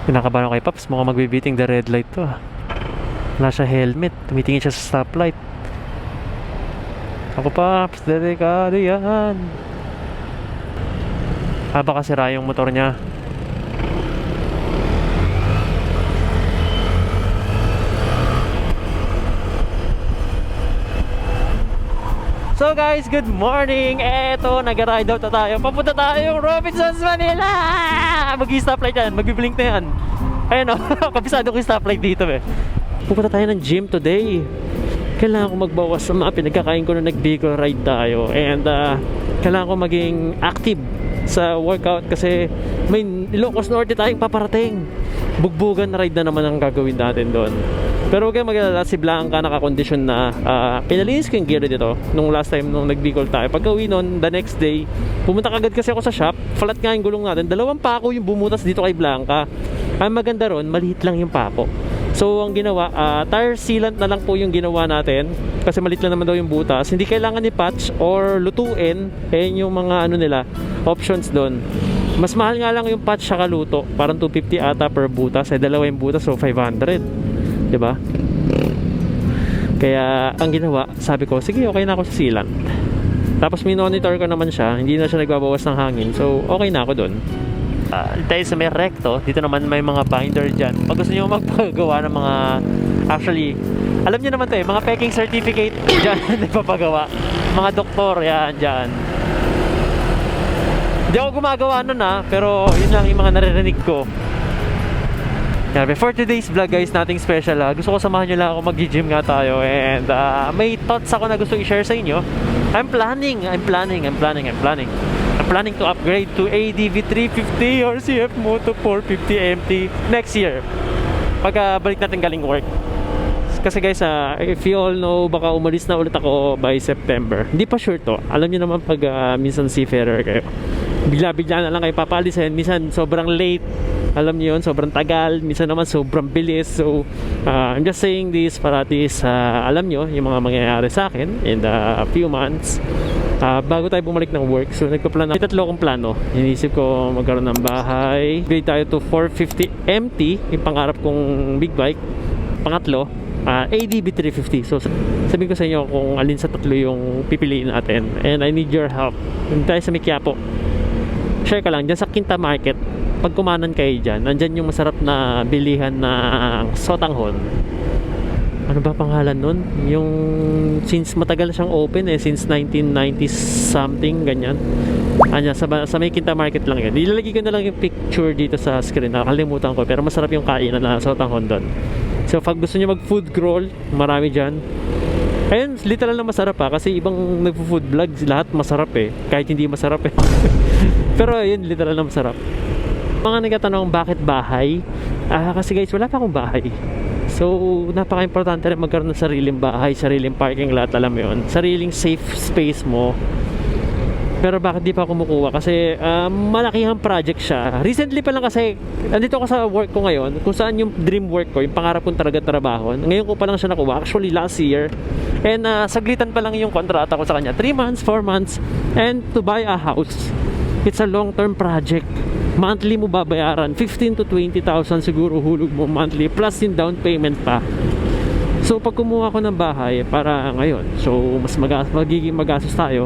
Pinakabahan ako kay Paps, mukhang magbibiting the red light to ah. Wala siya helmet, tumitingin siya sa stoplight. Ako Paps, delikado yan. Baka sira yung motor niya. So guys, good morning! Eto, nag-ride out na tayo. Papunta tayo Robinsons, Manila! Mag-i-stoplight yan, mag-blink na yan. Ayun o, kabisado ko yung stoplight dito eh. Pupunta tayo ng gym today. Kailangan ko magbawas sa mga pinagkakain ko na nag-Bicol ride tayo. And kailangan ko maging active sa workout kasi may Ilocos Norte tayong paparating. Bugbugan na ride na naman ang gagawin natin doon. Pero huwag kayong mag-alala, si Blanca nakakondisyon na pinalinis ko yung gear dito nung last time nung nag-Bicol tayo. Pagka uwi nun, the next day, pumunta kagad kasi ako sa shop. Flat nga yung gulong natin. 2 pako yung bumutas dito kay Blanca. Ang maganda ron, maliit lang yung pako. So ang ginawa, tire sealant na lang po yung ginawa natin kasi maliit lang naman daw yung butas. Hindi kailangan i-patch or lutuin. Yung mga nila, options doon. Mas mahal nga lang yung patch saka luto. Parang 250 ata per butas. Dalawa yung butas, so 500. Diba? Kaya ang ginawa, sabi ko, sige, okay na ako sa sealant. Tapos minonitor ko naman siya, hindi na siya nagbabawas ng hangin. So okay na ako doon. Dahil sa may recto, dito naman may mga binder dyan. Pag gusto nyo magpagawa ng mga, actually, alam nyo naman to eh, mga peking certificate dyan nagpapagawa. Mga doktor, yan, dyan. Hindi ako gumagawa nun pero yun lang yung mga naririnig ko. Yeah, before today's vlog guys, nothing special gusto ko samahan nyo lang ako mag-gym nga tayo. And may thoughts ako na gusto i-share sa inyo. I'm planning to upgrade to ADV 350 or CF Moto 450 MT next year pagka balik natin galing work. Kasi guys, if you all know, baka umalis na ulit ako by September. Hindi pa sure to. Alam niyo naman pag minsan seafarer kayo, bigla-bigla na lang kayo papalisin. Minsan sobrang late, alam niyo yun, sobrang tagal. Minsan naman sobrang bilis. So I'm just saying this para at least alam niyo yung mga mangyayari sa akin in a few months bago tayo bumalik ng work. So nagpaplano, may 3 akong plano. Inisip ko magkaroon ng bahay, upgrade tayo to 450 MT, yung pangarap kong big bike. Pangatlo, ADV 350. So sabihin ko sa inyo kung alin sa 3 yung pipiliin natin. And I need your help. Yung tayo sa Quiapo, share ka lang dyan sa Quinta Market. Pag kumanan kayo dyan, nandyan yung masarap na bilihan na sotanghon. Ano ba pangalan nun? Yung since matagal siyang open since 1990 something, ganyan. Sa may Quinta Market lang yan. Ilalagay ko na lang yung picture dito sa screen. Nakalimutan ko, pero masarap yung kainan na sotanghon doon. So pag gusto niyo mag food crawl, marami dyan. Ayun, literal na masarap kasi ibang nagpo-food vlog, lahat masarap kahit hindi masarap pero ayun, literal na masarap. Mga nagtatanong bakit bahay? Kasi guys, wala pa akong bahay. So napaka-importante rin magkaroon ng sariling bahay, sariling parking lot, alam mo yun, sariling safe space mo. Pero bakit di pa ako kumukuha? Kasi malakihang project siya. Recently pa lang kasi nandito ako sa work ko ngayon, kung saan yung dream work ko, yung pangarap kong talaga trabaho. Ngayon ko pa lang siya nakuha, actually last year. And saglitan pa lang yung kontrata ko sa kanya, 3 months, 4 months. And to buy a house, it's a long-term project. Monthly mo babayaran 15 to 20,000 siguro hulog mo monthly, plus yung down payment pa. So pag kumuha ko ng bahay para ngayon, so mas magiging magastos tayo.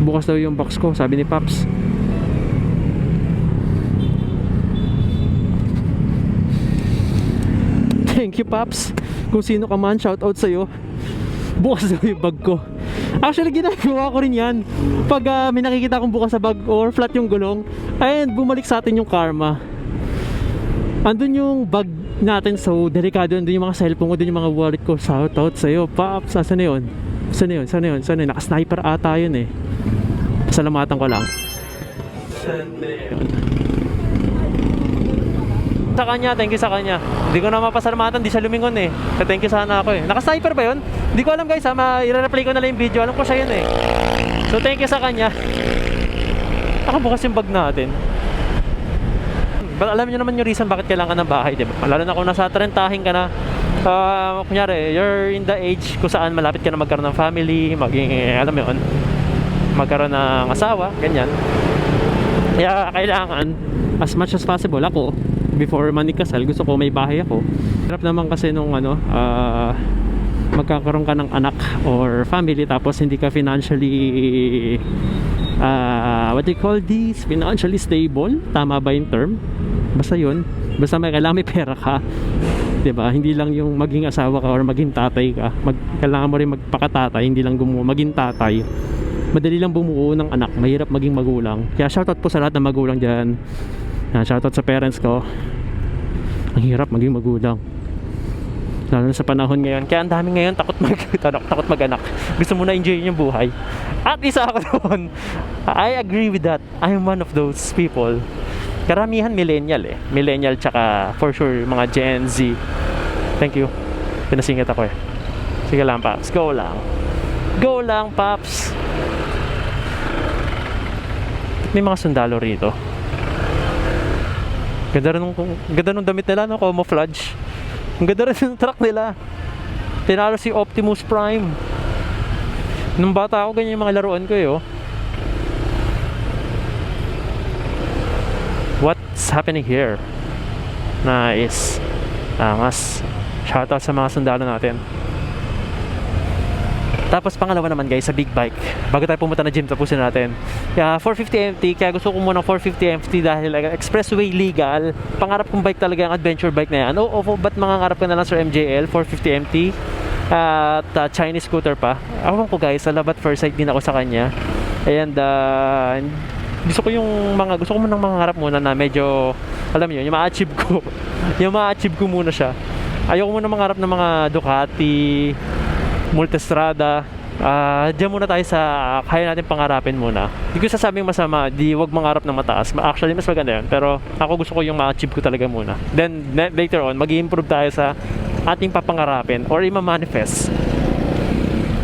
Bukas daw yung box ko, sabi ni Paps. Thank you Paps. Kung sino ka man, shout out sa'yo. Bukas daw yung bag ko. Actually ginagawa ko rin yan. Pag may nakikita akong bukas sa bag or flat yung gulong, ayun, bumalik sa atin yung karma. Andun yung bag natin, so delikado. Andun yung mga cellphone ko, andun yung mga wallet ko. Shout out sa'yo Paps. Saan na yun? Naka-sniper ata yun Pasalamatan ko lang. Saan na yun? Sa kanya, thank you sa kanya. Hindi ko na mapasalamatan, di siya lumingon Thank you sana ako Naka-sniper ba yun? Hindi ko alam guys i-replay ko na lang yung video. Alam ko siya yun So thank you sa kanya. Nakabukas yung bag natin. But alam niyo naman yung reason bakit kailangan ng bahay, diba? Lalo na kung nasa Trentahin ka na, Kunyari, you're in the age kung saan malapit ka na magkaroon ng family, maging, alam mo yun, magkaroon ng asawa, ganyan. Kaya kailangan, as much as possible, ako, before manikasal, gusto ko may bahay ako. Hirap naman kasi nung magkakaroon ka ng anak or family tapos hindi ka financially what do you call this? Financially stable? Tama ba yung term? Basta yun. Basta kailangan may pera ka. Diba? Hindi lang yung maging asawa ka or maging tatay ka. Kailangan mo rin magpakatatay, hindi lang maging tatay. Madali lang bumuo ng anak, mahirap maging magulang. Kaya shoutout po sa lahat ng magulang dyan. Shoutout sa parents ko. Ang hirap maging magulang, lalo na sa panahon ngayon. Kaya ang dami ngayon takot mag-anak. Gusto mo na enjoy yung buhay. At isa ako doon. I agree with that. I'm one of those people. Karamihan millennial millennial, tsaka for sure mga Gen Z. Thank you, pinasingit ako Sige lang Paps, go lang Paps. May mga sundalo rito. Ganda nung damit nila, no? Camouflage. Ang ganda rin ng truck nila. Tinalo si Optimus Prime. Nung bata ako, ganyan yung mga laruan ko What's happening here? Nice. Mas shoutout sa mga sundalo natin. Tapos pangalawa naman guys, sa big bike. Bago tayo pumunta na gym, tapusin natin. 450 MT, kaya gusto ko muna 450 MT dahil expressway legal. Pangarap kong bike talaga ang adventure bike na yan. Ba't mangangarap ka na lang sa MJL 450 MT? At Chinese scooter pa. Awan ko guys, sa love at first sight din ako sa kanya. And gusto ko munang mangangarap muna na medyo, alam niyo, yung ma-achieve ko. Yung ma-achieve ko muna siya. Ayoko muna mangarap ng mga Ducati, Multistrada. Diyan muna tayo sa kaya natin pangarapin muna. Hindi ko sasabing masama, wag mangarap ng mataas. Actually, mas maganda yun. Pero ako gusto ko yung ma-achieve ko talaga muna. Then, later on, mag-i-improve tayo sa ating papangarapin or ima-manifest.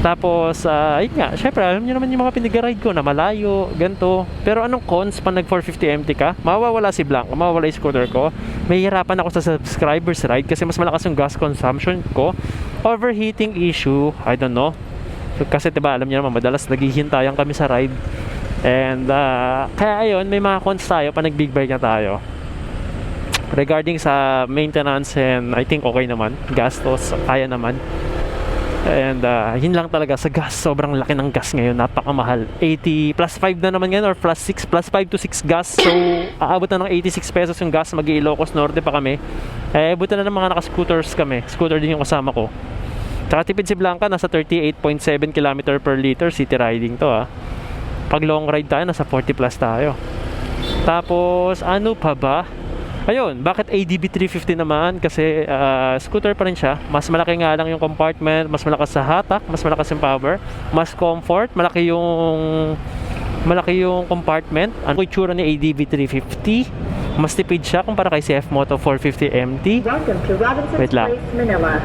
Tapos, yun nga, syempre, alam niyo naman yung mga pinag-ride ko na malayo, ganito. Pero anong cons pag nag 450 MT ka? Mawawala si Blanca, mawawala yung scooter ko. May hirapan ako sa subscribers ride kasi mas malakas yung gas consumption ko. Overheating issue, I don't know. Kasi diba, alam niyo naman, madalas naghihintayan kami sa ride. And, kaya ayun, may mga cons tayo pag nag-big bike na tayo. Regarding sa maintenance, and I think okay naman. Gastos, kaya naman. And yun lang talaga sa gas, sobrang laki ng gas ngayon, napakamahal. 80 plus 5 na naman ngayon, or plus 6, plus 5 to 6 gas. So aabot na ng 86 pesos yung gas. Mag-Ilocos Norte pa kami. Buta na ng mga naka-scooters kami. Scooter din yung kasama ko. Tsaka tipid si Blanca, nasa 38.7 km per liter. City riding to Pag long ride tayo, nasa 40 plus tayo. Tapos ano pa ba? Ayun, bakit ADV 350 naman? Kasi scooter pa rin siya. Mas malaki nga lang yung compartment, mas malakas sa hatak, mas malakas yung power, mas comfort, malaki yung compartment. Ano yung itsura ni ADV 350? Mas tipid siya kumpara kay CF Moto 450 MT. Welcome to Robinson's Wait lang. Place, Manila.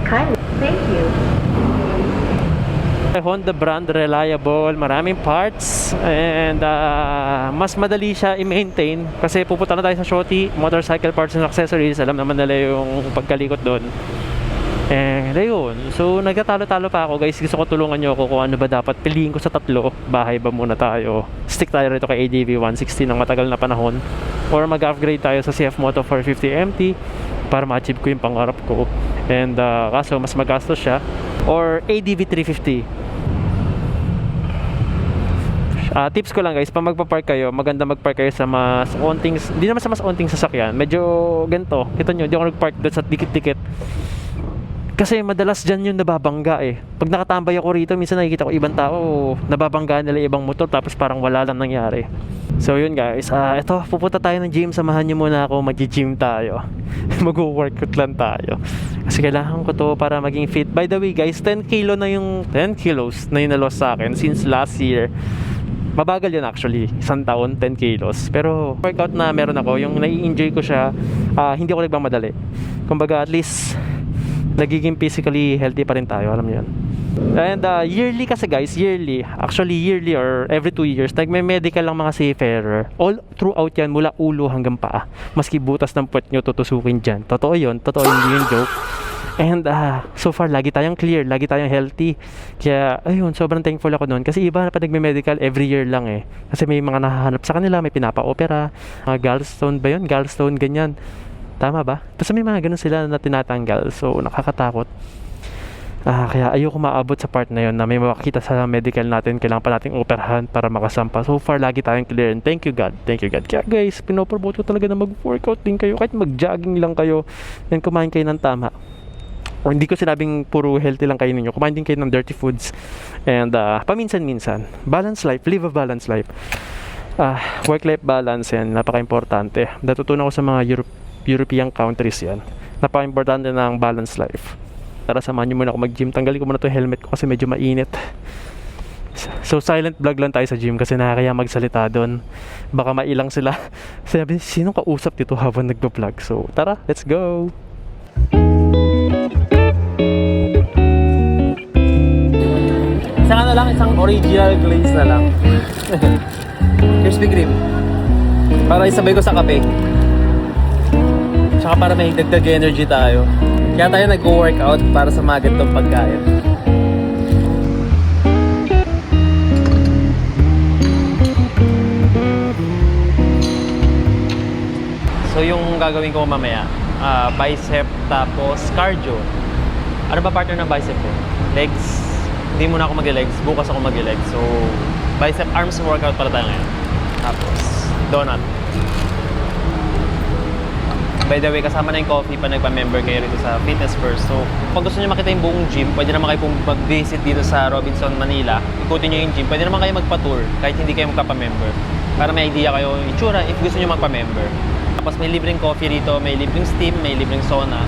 Kindly, thank you. Honda brand, reliable, maraming parts, and mas madali siya i-maintain kasi pupunta na tayo sa Shoti, motorcycle parts and accessories. Alam naman nila yung pagkalikot doon. And ayun, so nagtatalo-talo pa ako guys. Gusto ko tulungan nyo ako kung ano ba dapat piliin ko sa tatlo. Bahay ba muna tayo, stick tayo rito kay ADV 160 ng matagal na panahon, or mag-upgrade tayo sa CF Moto 450 MT para ma-achieve ko yung pangarap ko. And kaso mas magastos siya, or ADV 350. Tips ko lang guys, pag magpa-park kayo, maganda mag-park kayo sa mas onting, hindi naman sa mas onting sasakyan, medyo ganito. Kita nyo, hindi ako nag-park doon sa dikit-dikit kasi madalas dyan yung nababangga Pag nakatambay ako rito, minsan nakikita ko ibang tao, nababangga nila ibang motor tapos parang wala lang nangyari. So yun guys, eto, pupunta tayo ng gym. Samahan nyo muna ako, mag-gym tayo. Mag-workout lang tayo kasi kailangan ko to para maging fit. By the way guys, 10 kilos na yung na-loss sa akin since last year. Mabagal yun actually, isang taon, 10 kilos. Pero workout na meron ako, yung nai-enjoy ko siya, hindi ako nagmamadali. Kumbaga at least nagiging physically healthy pa rin tayo, alam niyo yun. And yearly kasi guys, yearly or every 2 years, nagme-medical lang mga seafarer. All throughout yan, mula ulo hanggang paa. Maski butas ng puwet nyo tutusukin dyan. Totoo yun, hindi yung joke. And so far, lagi tayong clear, lagi tayong healthy. Kaya, ayun, sobrang thankful ako noon. Kasi iba pa nagme-medical every year lang eh. Kasi may mga nahahanap sa kanila, may pinapa-opera. Gallstone ba yun? Gallstone, ganyan. Tama ba? Basta may mga ganun sila na tinatanggal. So, nakakatakot. Kaya ayoko maabot sa part na yun na may makakita sa medical natin, kailangan pa nating operahan para makasampa. So far, lagi tayong clear and thank you God. Thank you God. Kaya guys, pinopromote ko talaga na mag-workout din kayo. Kahit mag-jogging lang kayo and kumain kayo ng tama. O hindi ko sinabing puro healthy lang kayo ninyo. Kumain din kayo ng dirty foods. And paminsan-minsan. Balance life. Live a balanced life. Work-life balance yan. Napaka-importante. Natutunan ko sa mga European countries yan. Napaka-importante ng balanced life. Tara, samahan nyo muna ako mag-gym. Tanggalin ko muna to helmet ko kasi medyo mainit. So silent vlog lang tayo sa gym kasi nakakaya magsalita doon. Baka mailang sila. Sabi, sinong kausap dito habang nagpa-vlog? So tara, let's go! Isang lang, isang original glaze na lang. Crispy Kreme. Para isabay ko sa kape. Tsaka para may dagdag energy tayo. Kaya tayo nag-workout para sa mga ganitong pagkain. So yung gagawin ko mamaya, bicep tapos cardio. Ano ba partner ng bicep ko? Legs. Hindi muna ako mag-legs, bukas ako mag-legs. So bicep arms workout para tayo ngayon. Tapos donut. By the way, kasama na yung coffee pa nagpa-member kayo rito sa Fitness First. So, pag gusto niyo makita yung buong gym, pwede naman kayo mag-visit dito sa Robinson, Manila. Ikutin niyo yung gym. Pwede naman kayo magpa-tour kahit hindi kayo magpa-member. Para may idea kayo yung itsura if gusto niyo magpa-member. Tapos may libreng coffee rito, may libreng steam, may libreng sauna.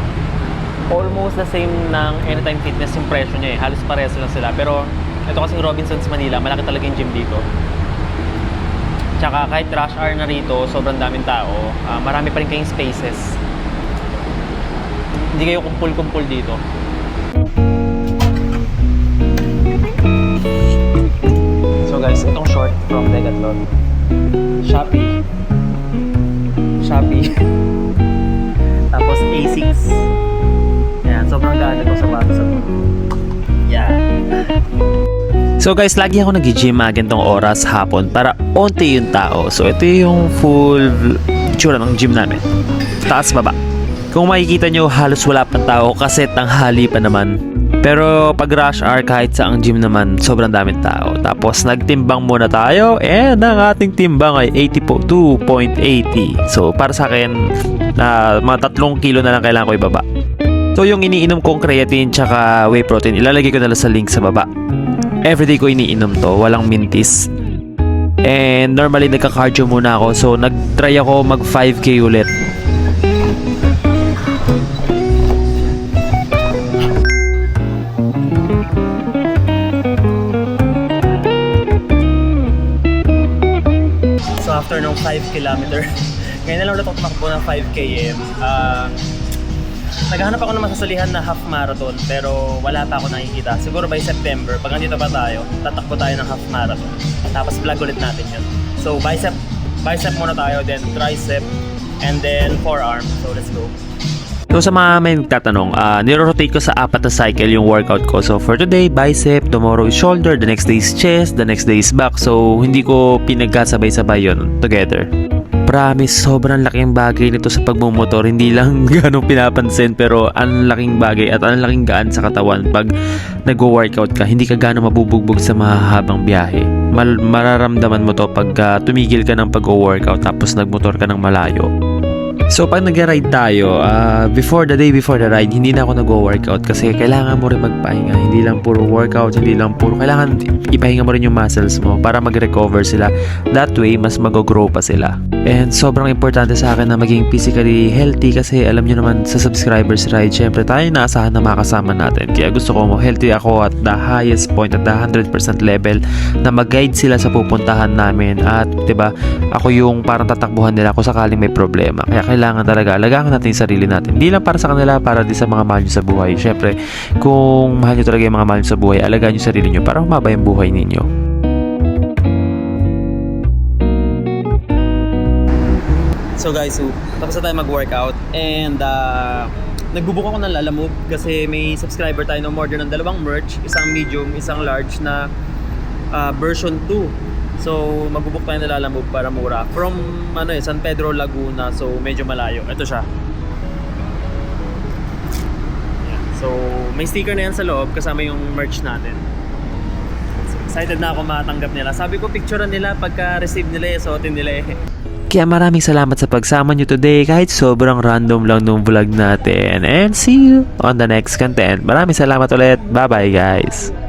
Almost the same ng Anytime Fitness yung presyo niya eh. Halos parehas lang sila. Pero ito kasing Robinsons, Manila, malaki talaga yung gym dito. Tsaka kahit rush hour na rito, sobrang daming tao, marami pa rin kayong spaces. Hindi kayo kumpul-kumpul dito. So guys, itong short from Decathlon. Shopee. Tapos Asics. Yan, sobrang gaan itong sapatos sa to. Yan. So guys, lagi ako nag-gym ganitong oras hapon para onti yung tao. So ito yung full tsura ng gym namin. Taas baba. Kung makikita nyo, halos wala pang tao kasi tanghali pa naman. Pero pag rush hour kahit sa ang gym naman, sobrang daming tao. Tapos nagtimbang muna tayo and ang ating timbang ay 82.80. So para sa akin, mga 3 kilo na lang kailangan ko ibaba. So yung iniinom kong creatine tsaka whey protein, ilalagay ko na lang sa link sa baba. Everyday ko iniinom to, walang mintis. And normally nagka-cardio muna ako, so nag-try ako mag 5K ulit. So after ng 5 kilometer, ngayon na lang ulit ako tumakbo ng 5 km. Naghahanap ako ng masasalihan na half marathon pero wala pa ako nakikita. Siguro by September, pag nandito pa tayo, tatakbo tayo ng half marathon. Tapos vlog ulit natin yun. So bicep muna tayo, then tricep, and then forearm. So let's go. So sa mga may nagtatanong, niro-rotate ko sa 4 na cycle yung workout ko. So for today, bicep, tomorrow is shoulder, the next day is chest, the next day is back. So hindi ko pinagkasabay-sabay yun together. Promise, sobrang laking bagay nito sa pagmumotor. Hindi lang ganong pinapansin pero ang laking bagay at ang laking gaan sa katawan. Pag nag-workout ka, hindi ka gano'ng mabubugbog sa mahahabang biyahe. Mararamdaman mo to pag tumigil ka ng pag-workout tapos nagmotor ka ng malayo. So pag nag-ride tayo, before the ride, hindi na ako nag-workout kasi kailangan mo rin magpahinga. Hindi lang puro workout, kailangan ipahinga mo rin yung muscles mo para mag-recover sila. That way, mas mag-grow pa sila. And sobrang importante sa akin na maging physically healthy kasi alam nyo naman sa subscribers ride, syempre tayo naasahan na makasama natin. Kaya gusto ko healthy ako at the highest point, at the 100% level na mag-guide sila sa pupuntahan namin. At 'di ba, ako yung parang tatakbuhan nila kung sakaling may problema. Kaya kailangan talaga alagaan natin yung sarili natin. Hindi lang para sa kanila, para din sa mga mahal nyo sa buhay. Syempre, kung mahal nyo talaga yung mga mahal nyo sa buhay, alagaan nyo sarili nyo para humaba yung buhay ninyo. So guys, tapos na tayo mag-workout and nagbubuk ako ng Lalamove kasi may subscriber tayo na order ng dalawang merch, isang medium, isang large na version 2. So, magbubuk tayo ng Lalamove para mura. From San Pedro, Laguna. So, medyo malayo. Ito siya. Yan. So, may sticker na yan sa loob kasama yung merch natin. So, excited na ako matanggap nila. Sabi ko, picturean nila pagka-receive nila, suotin nila eh. Kaya maraming salamat sa pagsama nyo today kahit sobrang random lang nung vlog natin. And see you on the next content. Maraming salamat ulit. Bye bye guys.